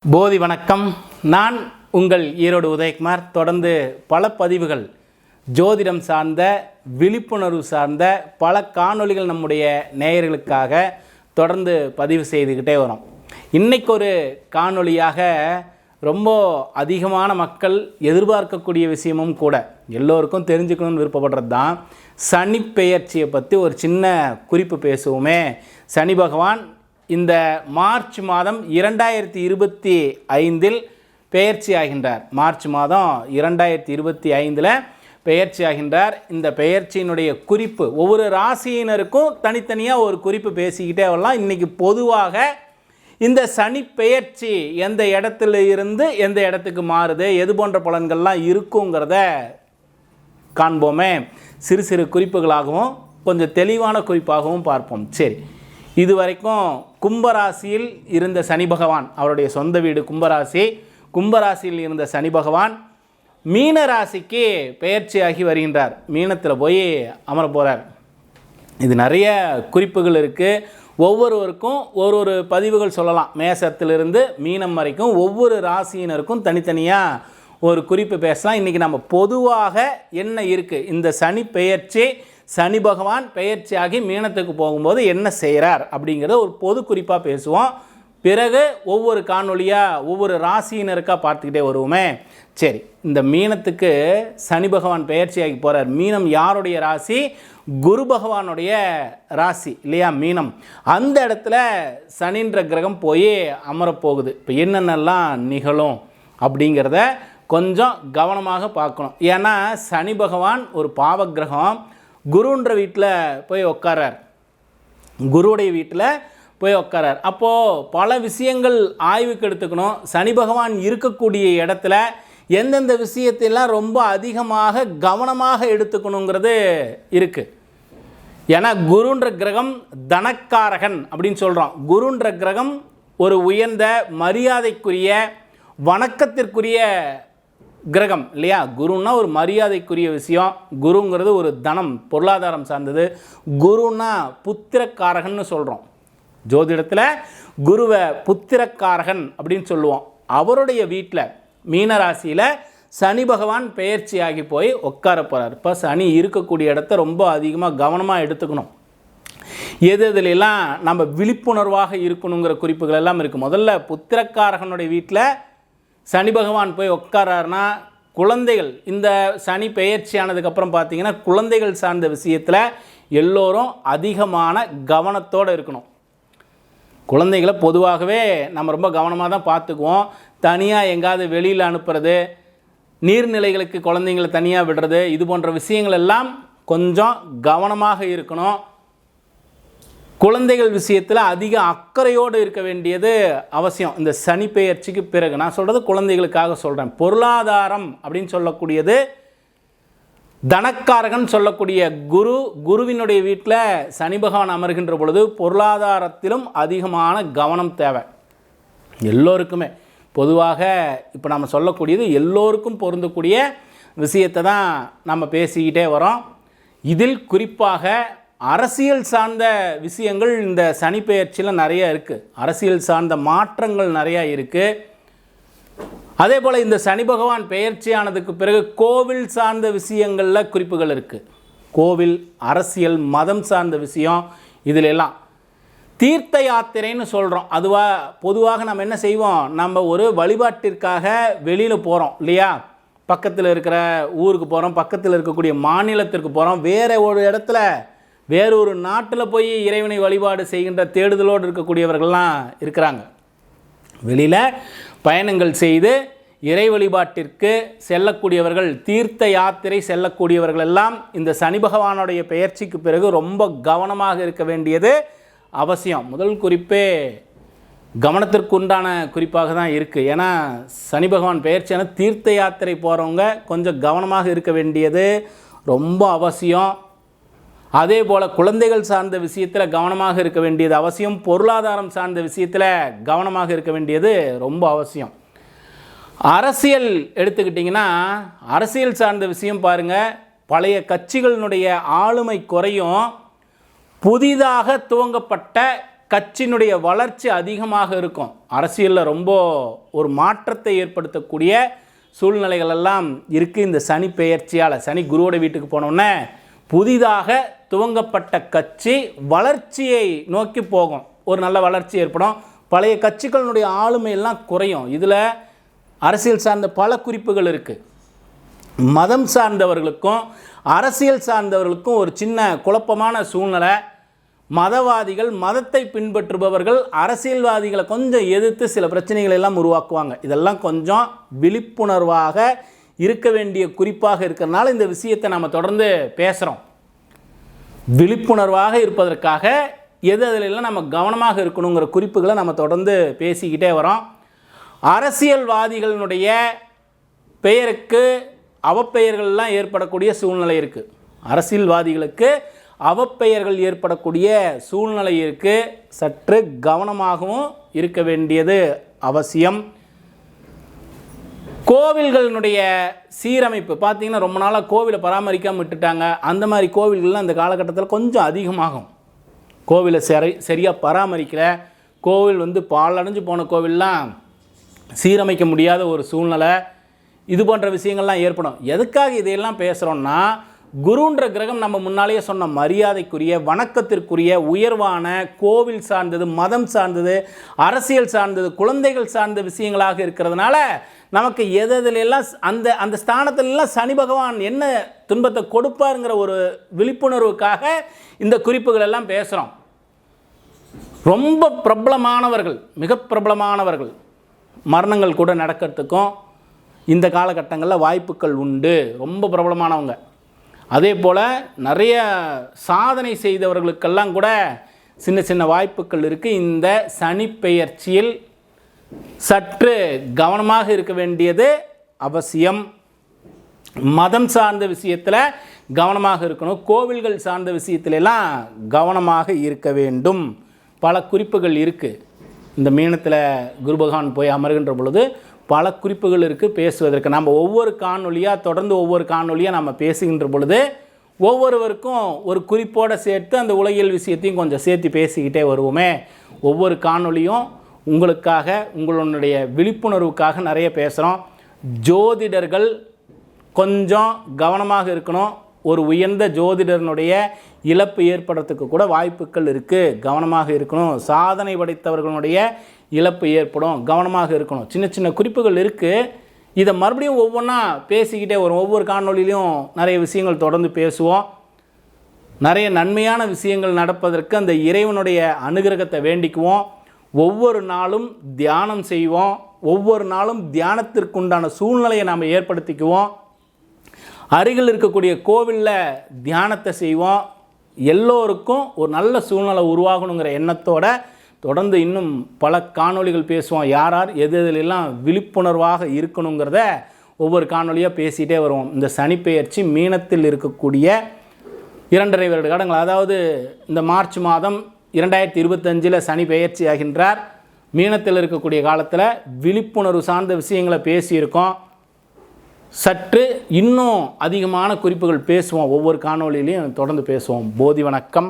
போதி வணக்கம். நான் உங்கள் ஈரோடு உதயகுமார். தொடர்ந்து பல பதிவுகள் ஜோதிடம் சார்ந்த விழிப்புணர்வு சார்ந்த பல காணொளிகள் நம்முடைய நேயர்களுக்காக தொடர்ந்து பதிவு செய்துக்கிட்டே வரோம். இன்றைக்கு ஒரு காணொளியாக ரொம்ப அதிகமான மக்கள் எதிர்பார்க்கக்கூடிய விஷயமும் கூட, எல்லோருக்கும் தெரிஞ்சுக்கணும்னு விருப்பப்படுறது தான் சனி பெயர்ச்சியை பற்றி ஒரு சின்ன குறிப்பு பேசுவோமே. சனி பகவான் இந்த மார்ச் மாதம் 2025 பெயர்ச்சி ஆகின்றார். மார்ச் மாதம் 2025 பெயர்ச்சி ஆகின்றார். இந்த பெயர்ச்சியினுடைய குறிப்பு ஒவ்வொரு ராசியினருக்கும் தனித்தனியாக ஒரு குறிப்பு பேசிக்கிட்டே வரலாம். இன்றைக்கி பொதுவாக இந்த சனி பெயர்ச்சி எந்த இடத்துல இருந்து எந்த இடத்துக்கு மாறுது, எது போன்ற பலன்கள்லாம் இருக்குங்கிறத காண்போமே. சிறு சிறு குறிப்புகளாகவும் கொஞ்சம் தெளிவான குறிப்பாகவும் பார்ப்போம். சரி, இதுவரைக்கும் கும்பராசியில் இருந்த சனி பகவான், அவருடைய சொந்த வீடு கும்பராசி, கும்பராசியில் இருந்த சனி பகவான் மீன ராசிக்கு பெயர்ச்சியாகி வருகின்றார். மீனத்தில் போய் அமர போகிறார். இது நிறைய குறிப்புகள் இருக்குது. ஒவ்வொருவருக்கும் ஒரு பதிவுகள் சொல்லலாம். மேசத்திலிருந்து மீனம் வரைக்கும் ஒவ்வொரு ராசியினருக்கும் தனித்தனியாக ஒரு குறிப்பு பேசலாம். இன்றைக்கி நம்ம பொதுவாக என்ன இருக்குது, இந்த சனி பெயர்ச்சி, சனி பகவான் பெயர்ச்சியாகி மீனத்துக்கு போகும்போது என்ன செய்கிறார் அப்படிங்கிறத ஒரு பொது குறிப்பாக பேசுவோம். பிறகு ஒவ்வொரு காணொலியாக ஒவ்வொரு ராசியினருக்காக பார்த்துக்கிட்டே வருவோமே. சரி, இந்த மீனத்துக்கு சனி பகவான் பெயர்ச்சியாகி போகிறார். மீனம் யாருடைய ராசி? குரு பகவானுடைய ராசி இல்லையா, மீனம். அந்த இடத்துல சனின்ற கிரகம் போய் அமரப்போகுது. இப்போ என்னென்னலாம் நிகழும் அப்படிங்கிறத கொஞ்சம் கவனமாக பார்க்கணும். ஏன்னா சனி பகவான் ஒரு பாவ கிரகம். குருன்ற வீட்டில் போய் உட்காரார், குருவுடைய வீட்டில் போய் உட்காரார். அப்போது பல விஷயங்கள் ஆய்வுக்கு எடுத்துக்கணும். சனி பகவான் இருக்கக்கூடிய இடத்துல எந்தெந்த விஷயத்தையெல்லாம் ரொம்ப அதிகமாக கவனமாக எடுத்துக்கணுங்கிறது இருக்குது. ஏன்னா குருன்ற கிரகம் தனக்காரகன் அப்படின்னு சொல்கிறோம். குருன்ற கிரகம் ஒரு உயர்ந்த மரியாதைக்குரிய வணக்கத்திற்குரிய கிரகம் இல்லையா. குருன்னா ஒரு மரியாதைக்குரிய விஷயம். குருங்கிறது ஒரு தனம், பொருளாதாரம் சார்ந்தது. குருன்னா புத்திரக்காரகன்னு சொல்கிறோம். ஜோதிடத்தில் குருவை புத்திரக்காரகன் அப்படின்னு சொல்லுவோம். அவருடைய வீட்டில் மீனராசியில் சனி பகவான் பெயர்ச்சியாகி போய் உட்கார போகிறார். இப்போ சனி இருக்கக்கூடிய இடத்த ரொம்ப அதிகமாக கவனமாக எடுத்துக்கணும். எதுலாம் நம்ம விழிப்புணர்வாக இருக்கணுங்கிற குறிப்புகள் எல்லாம் இருக்குது. முதல்ல புத்திரக்காரகனுடைய வீட்டில் சனி பகவான் போய் உட்காராருனா குழந்தைகள், இந்த சனி பெயர்ச்சி ஆனதுக்கப்புறம் பார்த்தீங்கன்னா குழந்தைகள் சார்ந்த விஷயத்தில் எல்லோரும் அதிகமான கவனத்தோடு இருக்கணும். குழந்தைகளை பொதுவாகவே நம்ம ரொம்ப கவனமாக தான் பார்த்துக்குவோம். தனியாக எங்காவது வெளியில் அனுப்புறது, நீர்நிலைகளுக்கு குழந்தைங்களை தனியாக விடுறது, இது போன்ற விஷயங்கள் எல்லாம் கொஞ்சம் கவனமாக இருக்கணும். குழந்தைகள் விஷயத்தில் அதிக அக்கறையோடு இருக்க வேண்டியது அவசியம். இந்த சனி பெயர்ச்சிக்கு பிறகு நான் சொல்கிறது குழந்தைகளுக்காக சொல்கிறேன். பொருளாதாரம் அப்படின்னு சொல்லக்கூடியது தனக்காரகன் சொல்லக்கூடிய குருவினுடைய வீட்டில் சனி பகவான் அமர்கின்ற பொழுது பொருளாதாரத்திலும் அதிகமான கவனம் தேவை. எல்லோருக்குமே பொதுவாக இப்போ நம்ம சொல்லக்கூடியது எல்லோருக்கும் பொருந்தக்கூடிய விஷயத்தை தான் நம்ம பேசிக்கிட்டே வரோம். இதில் குறிப்பாக அரசியல் சார்ந்த விஷயங்கள் இந்த சனி பெயர்ச்சியில் நிறையா இருக்குது. அரசியல் சார்ந்த மாற்றங்கள் நிறையா இருக்குது. அதே போல் இந்த சனி பகவான் பெயர்ச்சியானதுக்கு பிறகு கோவில் சார்ந்த விஷயங்களில் குறிப்புகள் இருக்குது. கோவில், அரசியல், மதம் சார்ந்த விஷயம், இதில் எல்லாம் தீர்த்த யாத்திரைன்னு சொல்கிறோம். பொதுவாக நம்ம என்ன செய்வோம், நம்ம ஒரு வழிபாட்டிற்காக வெளியில் போகிறோம் இல்லையா. பக்கத்தில் இருக்கிற ஊருக்கு போகிறோம், பக்கத்தில் இருக்கக்கூடிய மாநிலத்திற்கு போகிறோம், வேறு ஒரு இடத்துல வேறொரு நாட்டில் போய் இறைவனை வழிபாடு செய்கின்ற தேடுதலோடு இருக்கக்கூடியவர்கள்லாம் இருக்கிறாங்க. வெளியில் பயணங்கள் செய்து இறை வழிபாட்டிற்கு செல்லக்கூடியவர்கள், தீர்த்த யாத்திரை செல்லக்கூடியவர்கள் எல்லாம் இந்த சனி பகவானுடைய பெயர்ச்சிக்கு பிறகு ரொம்ப கவனமாக இருக்க வேண்டியது அவசியம். முதல் குறிப்பே கவனத்திற்குண்டான குறிப்பாக தான் இருக்குது. ஏன்னா சனி பகவான் பெயர்ச்சியான தீர்த்த யாத்திரை போகிறவங்க கொஞ்சம் கவனமாக இருக்க வேண்டியது ரொம்ப அவசியம். அதே போல் குழந்தைகள் சார்ந்த விஷயத்தில் கவனமாக இருக்க வேண்டியது அவசியம். பொருளாதாரம் சார்ந்த விஷயத்தில் கவனமாக இருக்க வேண்டியது ரொம்ப அவசியம். அரசியல் எடுத்துக்கிட்டிங்கன்னா அரசியல் சார்ந்த விஷயம் பாருங்கள், பழைய கட்சிகளினுடைய ஆளுமை குறையும். புதிதாக துவங்கப்பட்ட கட்சியினுடைய வளர்ச்சி அதிகமாக இருக்கும். அரசியலில் ரொம்ப ஒரு மாற்றத்தை ஏற்படுத்தக்கூடிய சூழ்நிலைகள் எல்லாம் இருக்குது. இந்த சனி பெயர்ச்சியால் சனி குருவோட வீட்டுக்கு போனோன்னே புதிதாக துவங்கப்பட்ட கட்சி வளர்ச்சியை நோக்கி போகும். ஒரு நல்ல வளர்ச்சி ஏற்படும். பழைய கட்சிகளினுடைய ஆளுமையெல்லாம் குறையும். இதில் அரசியல் சார்ந்த பல குறிப்புகள் இருக்குது. மதம் சார்ந்தவர்களுக்கும் அரசியல் சார்ந்தவர்களுக்கும் ஒரு சின்ன குழப்பமான சூழ்நிலை. மதவாதிகள், மதத்தை பின்பற்றுபவர்கள் அரசியல்வாதிகளை கொஞ்சம் எதிர்த்து சில பிரச்சனைகளை எல்லாம் உருவாக்குவாங்க. இதெல்லாம் கொஞ்சம் விழிப்புணர்வாக இருக்க வேண்டிய குறிப்பாக இருக்கிறதுனால இந்த விஷயத்தை நம்ம தொடர்ந்து பேசுகிறோம். விழிப்புணர்வாக இருப்பதற்காக எது அதிலெல்லாம் நம்ம கவனமாக இருக்கணுங்கிற குறிப்புகளை நம்ம தொடர்ந்து பேசிக்கிட்டே வரோம். அரசியல்வாதிகளினுடைய பெயருக்கு அவப்பெயர்கள்லாம் ஏற்படக்கூடிய சூழ்நிலை இருக்குது. அரசியல்வாதிகளுக்கு அவப்பெயர்கள் ஏற்படக்கூடிய சூழ்நிலை இருக்குது. சற்று கவனமாகவும் இருக்க வேண்டியது அவசியம். கோவில்களினுடைய சீரமைப்பு பார்த்திங்கன்னா ரொம்ப நாளாக கோவிலை பராமரிக்காமல் விட்டுட்டாங்க. அந்த மாதிரி கோவில்கள்லாம் இந்த காலகட்டத்தில் கொஞ்சம் அதிகமாகும். கோவிலை சரியாக பராமரிக்கல, கோவில் பாழடைஞ்சு போன கோவில்லாம் சீரமைக்க முடியாத ஒரு சூழ்நிலை, இது போன்ற விஷயங்கள்லாம் ஏற்படும். எதுக்காக இதையெல்லாம் பேசுகிறோன்னா, குருன்ற கிரகம் நம்ம முன்னாலேயே சொன்ன மரியாதைக்குரிய, வணக்கத்திற்குரிய, உயர்வான, கோவில் சார்ந்தது, மதம் சார்ந்தது, அரசியல் சார்ந்தது, குழந்தைகள் சார்ந்த விஷயங்களாக இருக்கிறதுனால நமக்கு எதெல்லாம் அந்த அந்த ஸ்தானத்திலெல்லாம் சனி பகவான் என்ன துன்பத்தை கொடுப்பாருங்கிற ஒரு விழிப்புணர்வுக்காக இந்த குறிப்புகள் எல்லாம் பேசுகிறோம். ரொம்ப பிரபலமானவர்கள், மிக பிரபலமானவர்கள் மரணங்கள் கூட நடக்கிறதுக்கும் இந்த காலகட்டங்களில் வாய்ப்புகள் உண்டு. ரொம்ப பிரபலமானவங்க. அதே போல் நிறைய சாதனை செய்தவர்களுக்கெல்லாம் கூட சின்ன சின்ன வாய்ப்புகள் இருக்குது. இந்த சனி பெயர்ச்சியில் சற்று கவனமாக இருக்க வேண்டியது அவசியம். மதம் சார்ந்த விஷயத்தில் கவனமாக இருக்கணும். கோவில்கள் சார்ந்த விஷயத்திலெல்லாம் கவனமாக இருக்க வேண்டும். பல குறிப்புகள் இருக்குது. இந்த மீனத்தில் குரு பகவான் போய் அமர்கின்ற பொழுது பல குறிப்புகள் இருக்குது பேசுவதற்கு. நம்ம ஒவ்வொரு காணொலியாக தொடர்ந்து ஒவ்வொரு காணொலியாக நம்ம பேசுகின்ற பொழுது ஒவ்வொருவருக்கும் ஒரு குறிப்போடு சேர்த்து அந்த உலகியல் விஷயத்தையும் கொஞ்சம் சேர்த்து பேசிக்கிட்டே வருவோமே. ஒவ்வொரு காணொலியும் உங்களுக்காக, உங்களுடைய விழிப்புணர்வுக்காக நிறைய பேசுகிறோம். ஜோதிடர்கள் கொஞ்சம் கவனமாக இருக்கணும். ஒரு உயர்ந்த ஜோதிடர்களுடைய இழப்பு ஏற்படுறதுக்கு கூட வாய்ப்புகள் இருக்குது. கவனமாக இருக்கணும். சாதனை படைத்தவர்களுடைய இழப்பு ஏற்படும். கவனமாக இருக்கணும். சின்ன சின்ன குறிப்புகள் இருக்குது. இதை மறுபடியும் ஒவ்வொன்றா பேசிக்கிட்டே வரும். ஒவ்வொரு காணொலியிலையும் நிறைய விஷயங்கள் தொடர்ந்து பேசுவோம். நிறைய நன்மையான விஷயங்கள் நடப்பதற்கு அந்த இறைவனுடைய அனுகிரகத்தை வேண்டிக்குவோம். ஒவ்வொரு நாளும் தியானம் செய்வோம். ஒவ்வொரு நாளும் தியானத்திற்குண்டான சூழ்நிலையை நாம் ஏற்படுத்திக்குவோம். அருகில் இருக்கக்கூடிய கோவிலில் தியானத்தை செய்வோம். எல்லோருக்கும் ஒரு நல்ல சூழ்நிலை உருவாகணுங்கிற எண்ணத்தோட தொடர்ந்து இன்னும் பல காணொளிகள் பேசுவோம். யார் யார் எது எதிலெல்லாம் விழிப்புணர்வாக இருக்கணுங்கிறத ஒவ்வொரு காணொலியாக பேசிகிட்டே வருவோம். இந்த சனிப்பெயர்ச்சி மீனத்தில் இருக்கக்கூடிய 2.5 வருட காலங்கள், அதாவது இந்த மார்ச் மாதம் 2025 சனி பெயர்ச்சி ஆகின்றார். மீனத்தில் இருக்கக்கூடிய காலத்தில் விழிப்புணர்வு சார்ந்த விஷயங்களை பேசியிருக்கோம். சற்று இன்னும் அதிகமான குறிப்புகள் பேசுவோம். ஒவ்வொரு காணொலியிலையும் தொடர்ந்து பேசுவோம். போதி வணக்கம்.